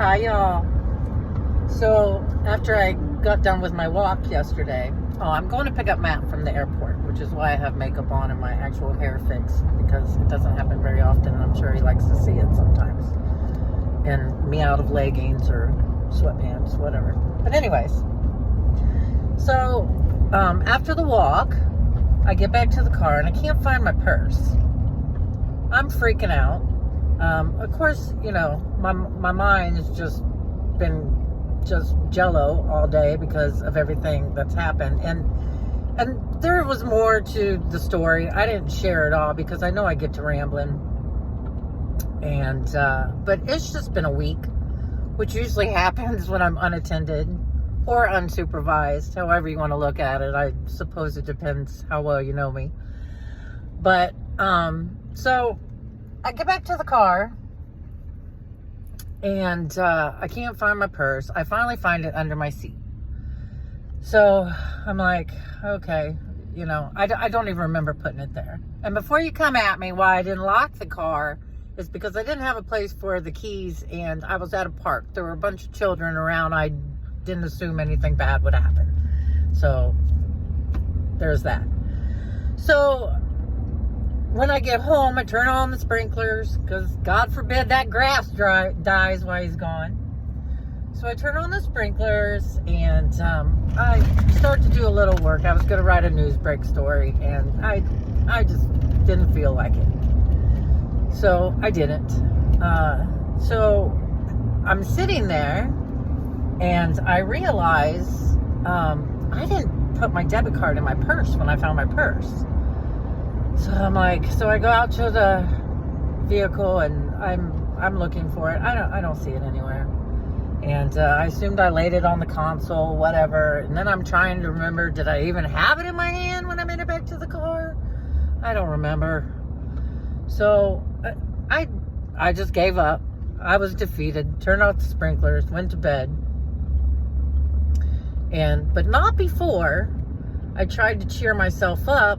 Hi, y'all. So, after I got done with my walk yesterday, I'm going to pick up Matt from the airport, which is why I have makeup on and my actual hair fixed, because it doesn't happen very often, and I'm sure he likes to see it sometimes. And me out of leggings or sweatpants, whatever. But anyways, so after the walk, I get back to the car, and I can't find my purse. I'm freaking out. Of course, you know, my mind has just been just jello all day because of everything that's happened. And there was more to the story. I didn't share it all because I know I get to rambling. And, but it's just been a week, which usually happens when I'm unattended or unsupervised, however you want to look at it. I suppose it depends how well you know me. But, so I get back to the car, and I can't find my purse. I finally find it under my seat. So I'm like, okay, you know, I don't even remember putting it there. And before you come at me why I didn't lock the car, is because I didn't have a place for the keys, and I was at a park. There were a bunch of children around. I didn't assume anything bad would happen. So there's that. So when I get home, I turn on the sprinklers because God forbid that grass dies while he's gone. So I turn on the sprinklers, and I start to do a little work. I was going to write a news break story, and I just didn't feel like it. So I didn't. So I'm sitting there, and I realize I didn't put my debit card in my purse when I found my purse. So I'm like, so I go out to the vehicle, and I'm looking for it. I don't see it anywhere. And I assumed I laid it on the console, whatever. And then I'm trying to remember, did I even have it in my hand when I made it back to the car? I don't remember. So I just gave up. I was defeated. Turned off the sprinklers, went to bed. But not before I tried to cheer myself up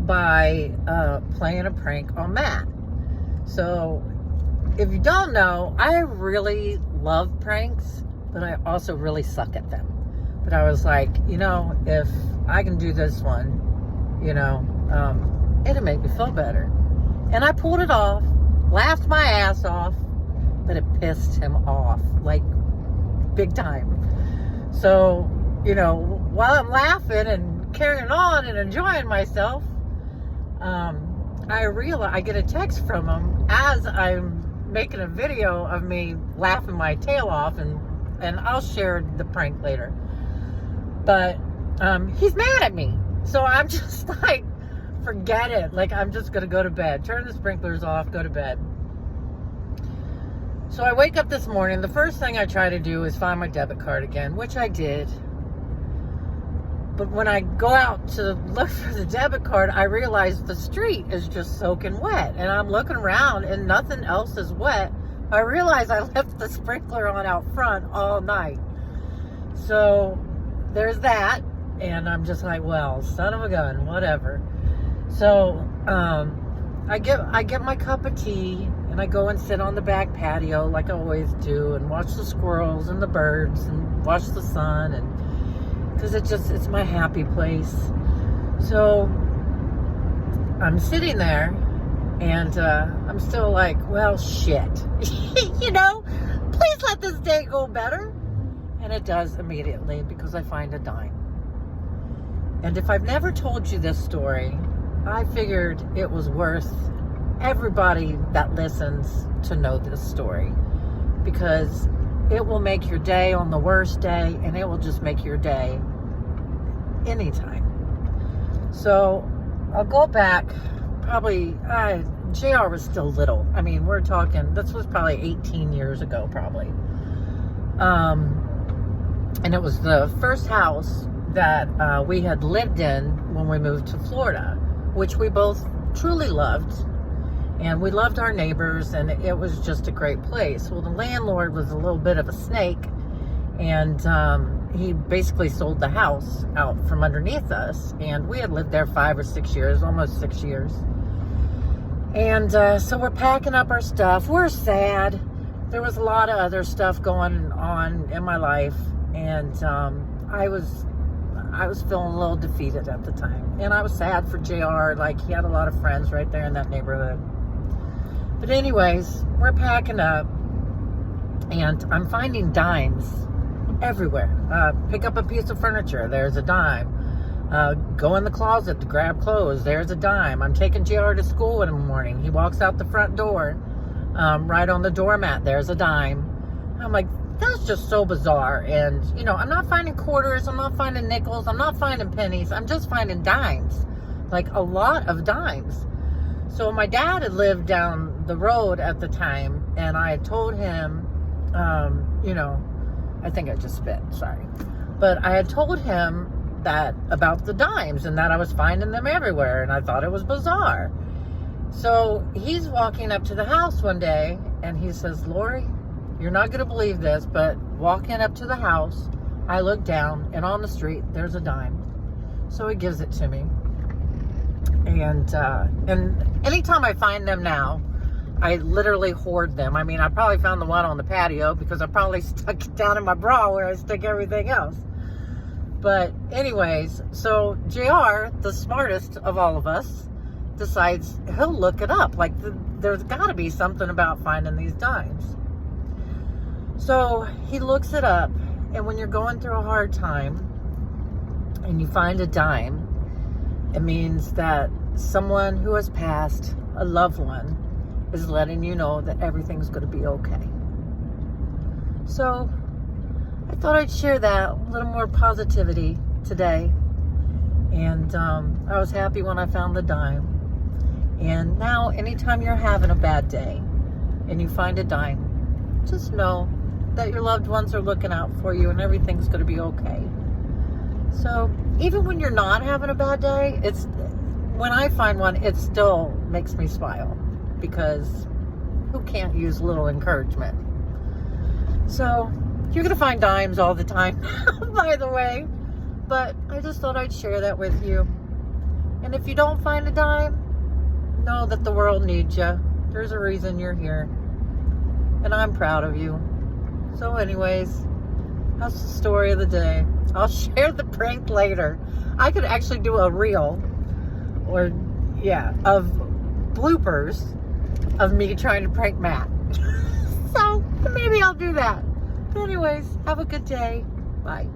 by playing a prank on Matt. So if you don't know, I really love pranks, but I also really suck at them. But I was like, you know, if I can do this one, you know, it'll make me feel better. And I pulled it off, laughed my ass off, but it pissed him off, like big time. So, you know, while I'm laughing and carrying on and enjoying myself, I get a text from him as I'm making a video of me laughing my tail off, and I'll share the prank later. But he's mad at me, so I'm just like, forget it. Like, I'm just gonna go to bed, turn the sprinklers off, go to bed. So I wake up this morning. The first thing I try to do is find my debit card again, which I did. But when I go out to look for the debit card, I realize the street is just soaking wet. And I'm looking around and nothing else is wet. I realize I left the sprinkler on out front all night. So there's that. And I'm just like, well, son of a gun, whatever. So I get my cup of tea, and I go and sit on the back patio like I always do, and watch the squirrels and the birds and watch the sun, and because it's my happy place. So I'm sitting there, and I'm still like, well, shit. You know, please let this day go better. And it does immediately, because I find a dime. And if I've never told you this story, I figured it was worth everybody that listens to know this story, because it will make your day on the worst day, and it will just make your day anytime. So I'll go back, probably, JR was still little. I mean, we're talking, this was probably 18 years ago, probably. And it was the first house that we had lived in when we moved to Florida, which we both truly loved. And we loved our neighbors, and it was just a great place. Well, the landlord was a little bit of a snake, and he basically sold the house out from underneath us. And we had lived there 5 or 6 years, almost 6 years. And so we're packing up our stuff. We're sad. there was a lot of other stuff going on in my life, and I was feeling a little defeated at the time, and I was sad for JR. Like, he had a lot of friends right there in that neighborhood. But anyways, we're packing up, and I'm finding dimes everywhere. Pick up a piece of furniture, there's a dime. Go in the closet to grab clothes, there's a dime. I'm taking JR to school in the morning. He walks out the front door, right on the doormat, there's a dime. I'm like, that's just so bizarre. And, you know, I'm not finding quarters, I'm not finding nickels, I'm not finding pennies, I'm just finding dimes. Like, a lot of dimes. So my dad had lived down the road at the time, and I had told him, you know, I think I just spit, sorry. But I had told him that about the dimes and that I was finding them everywhere, and I thought it was bizarre. So he's walking up to the house one day, and he says, Lori, you're not going to believe this, but walking up to the house, I look down, and on the street, there's a dime. So he gives it to me. And anytime I find them now, I literally hoard them. I mean, I probably found the one on the patio because I probably stuck it down in my bra where I stick everything else. But anyways, so JR, the smartest of all of us, decides he'll look it up. Like, there's got to be something about finding these dimes. So he looks it up, and when you're going through a hard time and you find a dime, it means that someone who has passed, a loved one, is letting you know that everything's going to be okay. So I thought I'd share that, a little more positivity today. And I was happy when I found the dime. And now, anytime you're having a bad day and you find a dime, just know that your loved ones are looking out for you and everything's going to be okay. So even when you're not having a bad day, when I find one, it still makes me smile, because who can't use a little encouragement? So you're going to find dimes all the time, by the way, but I just thought I'd share that with you. And if you don't find a dime, know that the world needs you. There's a reason you're here, and I'm proud of you. So anyways, that's the story of the day. I'll share the prank later. I could actually do a reel, of bloopers of me trying to prank Matt. So maybe I'll do that. But anyways, have a good day. Bye.